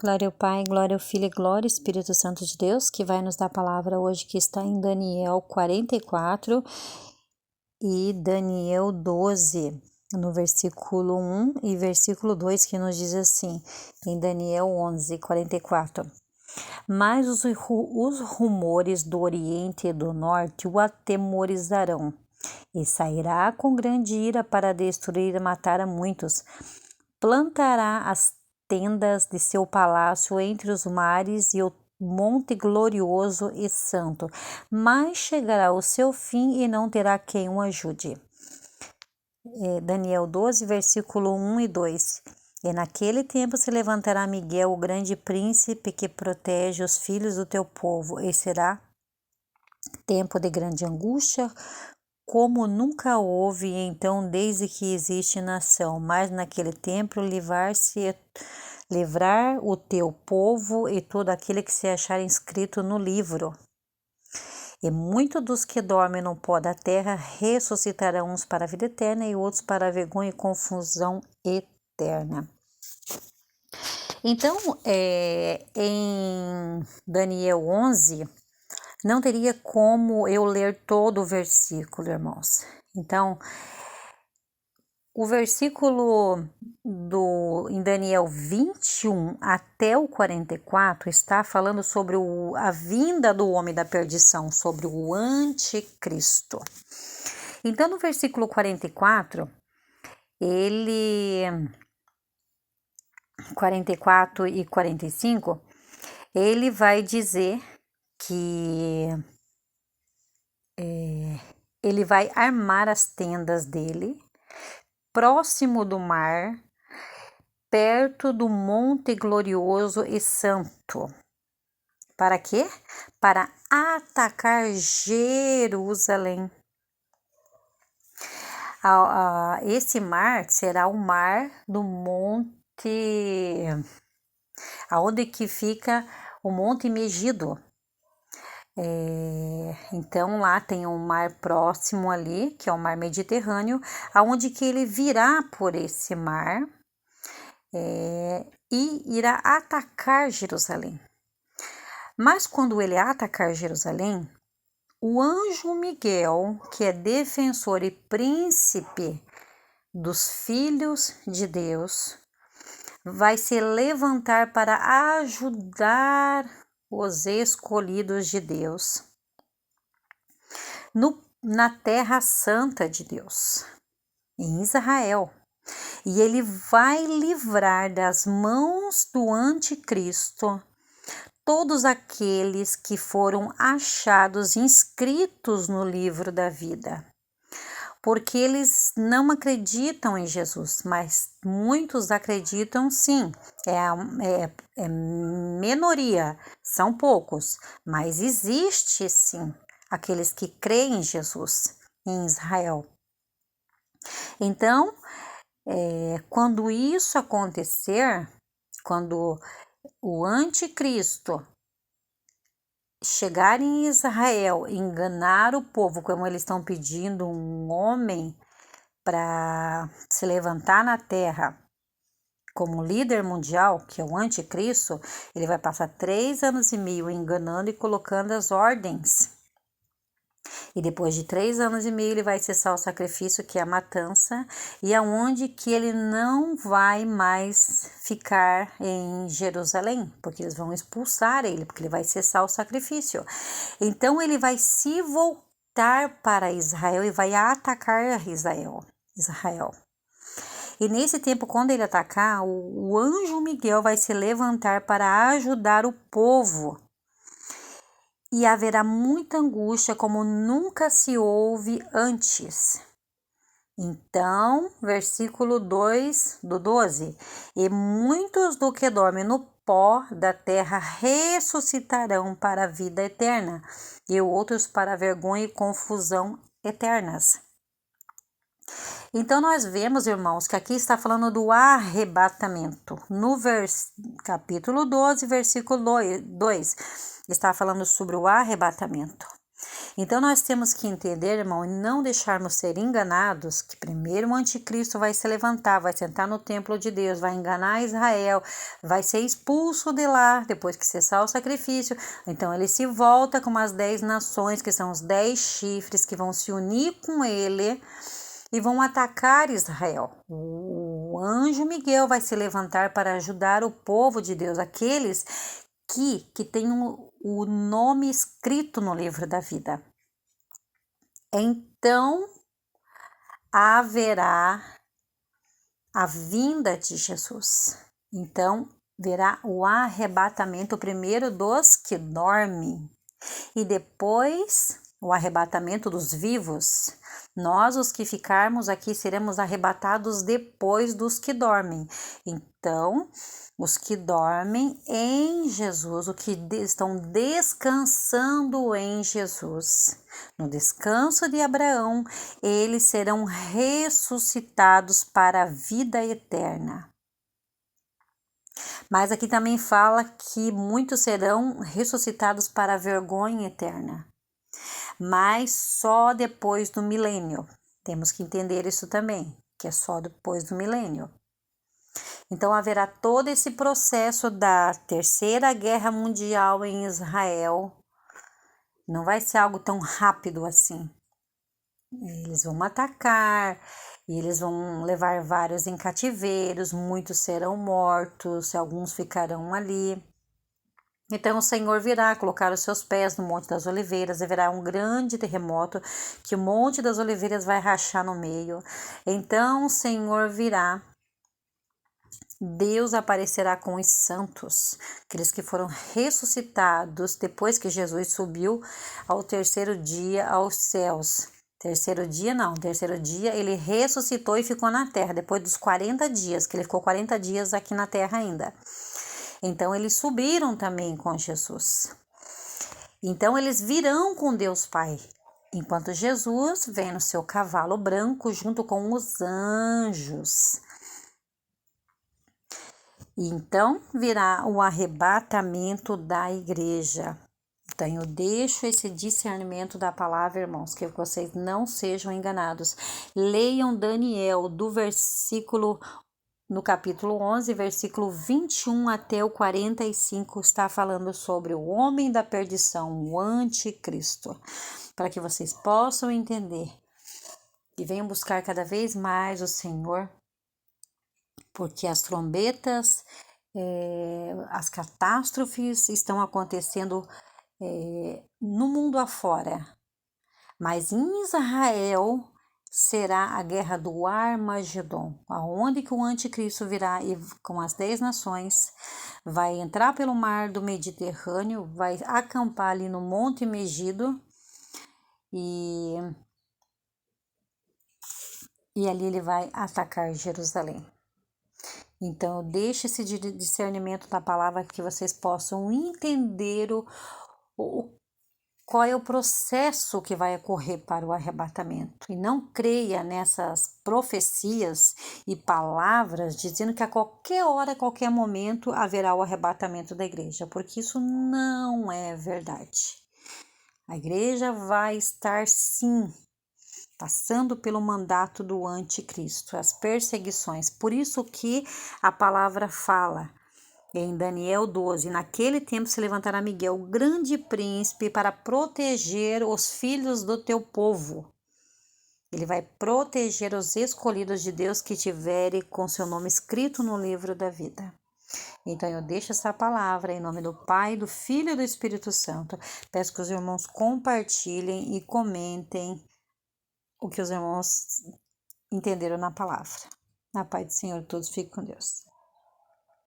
Glória ao Pai, glória ao Filho e glória ao Espírito Santo de Deus, que vai nos dar a palavra hoje, que está em Daniel 44 e Daniel 12, no versículo 1 e versículo 2, que nos diz assim, em Daniel 11, 44. Mas os rumores do Oriente e do Norte o atemorizarão, e sairá com grande ira para destruir e matar a muitos. Plantará as tendas de seu palácio entre os mares e o monte glorioso e santo, mas chegará o seu fim e não terá quem o ajude. Daniel 12, versículo 1 e 2. E naquele tempo se levantará Miguel, o grande príncipe que protege os filhos do teu povo, e será tempo de grande angústia, como nunca houve então desde que existe nação, mas naquele tempo livrar o teu povo e todo aquele que se achar inscrito no livro. E muitos dos que dormem no pó da terra ressuscitarão, uns para a vida eterna e outros para a vergonha e confusão eterna. Então, em Daniel 11, não teria como eu ler todo o versículo, irmãos. Então, o versículo em Daniel 21 até o 44 está falando sobre a vinda do homem da perdição, sobre o anticristo. Então, no versículo 44, 44 e 45, ele vai dizer que ele vai armar as tendas dele próximo do mar, perto do monte glorioso e santo. Para quê? Para atacar Jerusalém. Esse mar será o mar do monte, aonde que fica o Monte Megido. Então lá tem um mar próximo ali, que é o mar Mediterrâneo, aonde que ele virá por esse mar e irá atacar Jerusalém. Mas quando ele atacar Jerusalém, o anjo Miguel, que é defensor e príncipe dos filhos de Deus, vai se levantar para ajudar os escolhidos de Deus na terra santa de Deus, em Israel. E ele vai livrar das mãos do anticristo todos aqueles que foram achados inscritos no livro da vida, porque eles não acreditam em Jesus, mas muitos acreditam sim, é minoria, são poucos, mas existe sim aqueles que creem em Jesus em Israel. Então, quando isso acontecer, quando o anticristo chegar em Israel, enganar o povo, como eles estão pedindo um homem para se levantar na terra como líder mundial, que é o anticristo, ele vai passar 3 anos e meio enganando e colocando as ordens. E depois de 3 anos e meio ele vai cessar o sacrifício, que é a matança, e aonde que ele não vai mais ficar em Jerusalém, porque eles vão expulsar ele, porque ele vai cessar o sacrifício. Então ele vai se voltar para Israel e vai atacar Israel. E nesse tempo, quando ele atacar, o anjo Miguel vai se levantar para ajudar o povo. E haverá muita angústia como nunca se houve antes. Então, versículo 2 do 12. E muitos do que dormem no pó da terra ressuscitarão para a vida eterna, e outros para a vergonha e confusão eternas. Então, nós vemos, irmãos, que aqui está falando do arrebatamento. No capítulo 12, versículo 2, está falando sobre o arrebatamento. Então nós temos que entender, irmão, e não deixarmos ser enganados, que primeiro o anticristo vai se levantar, vai sentar no templo de Deus, vai enganar Israel, vai ser expulso de lá, depois que cessar o sacrifício. Então ele se volta com as 10 nações, que são os 10 chifres, que vão se unir com ele e vão atacar Israel. O anjo Miguel vai se levantar para ajudar o povo de Deus, aqueles que têm o nome escrito no livro da vida. Então haverá a vinda de Jesus. Então verá o arrebatamento primeiro dos que dormem e depois o arrebatamento dos vivos. Nós, os que ficarmos aqui, seremos arrebatados depois dos que dormem. Então, os que dormem em Jesus, os que estão descansando em Jesus, no descanso de Abraão, eles serão ressuscitados para a vida eterna. Mas aqui também fala que muitos serão ressuscitados para a vergonha eterna, mas só depois do milênio. Temos que entender isso também, que é só depois do milênio. Então haverá todo esse processo da Terceira Guerra Mundial em Israel. Não vai ser algo tão rápido assim. Eles vão atacar, e eles vão levar vários em cativeiros, muitos serão mortos, alguns ficarão ali. Então o Senhor virá colocar os seus pés no Monte das Oliveiras, haverá um grande terremoto, que o Monte das Oliveiras vai rachar no meio. Então o Senhor virá, Deus aparecerá com os santos, aqueles que foram ressuscitados depois que Jesus subiu ao terceiro dia aos céus. Terceiro dia ele ressuscitou e ficou na terra, depois dos 40 dias, que ele ficou 40 dias aqui na terra ainda. Então eles subiram também com Jesus. Então eles virão com Deus Pai, enquanto Jesus vem no seu cavalo branco junto com os anjos. Então virá o arrebatamento da igreja. Então eu deixo esse discernimento da palavra, irmãos, que vocês não sejam enganados. Leiam Daniel do versículo, no capítulo 11, versículo 21 até o 45, está falando sobre o homem da perdição, o anticristo, para que vocês possam entender e venham buscar cada vez mais o Senhor, porque as trombetas, as catástrofes estão acontecendo no mundo afora, mas em Israel será a guerra do Armagedon, aonde que o anticristo virá e com as 10 nações vai entrar pelo mar do Mediterrâneo, vai acampar ali no Monte Megido e ali ele vai atacar Jerusalém. Então, eu deixo esse discernimento da palavra que vocês possam entender qual é o processo que vai ocorrer para o arrebatamento. E não creia nessas profecias e palavras dizendo que a qualquer hora, a qualquer momento, haverá o arrebatamento da igreja, porque isso não é verdade. A igreja vai estar, sim, passando pelo mandato do anticristo, as perseguições. Por isso que a palavra fala em Daniel 12, naquele tempo se levantará Miguel, o grande príncipe, para proteger os filhos do teu povo. Ele vai proteger os escolhidos de Deus que tiverem com seu nome escrito no livro da vida. Então eu deixo essa palavra em nome do Pai, do Filho e do Espírito Santo. Peço que os irmãos compartilhem e comentem o que os irmãos entenderam na palavra. Na paz do Senhor, todos fiquem com Deus.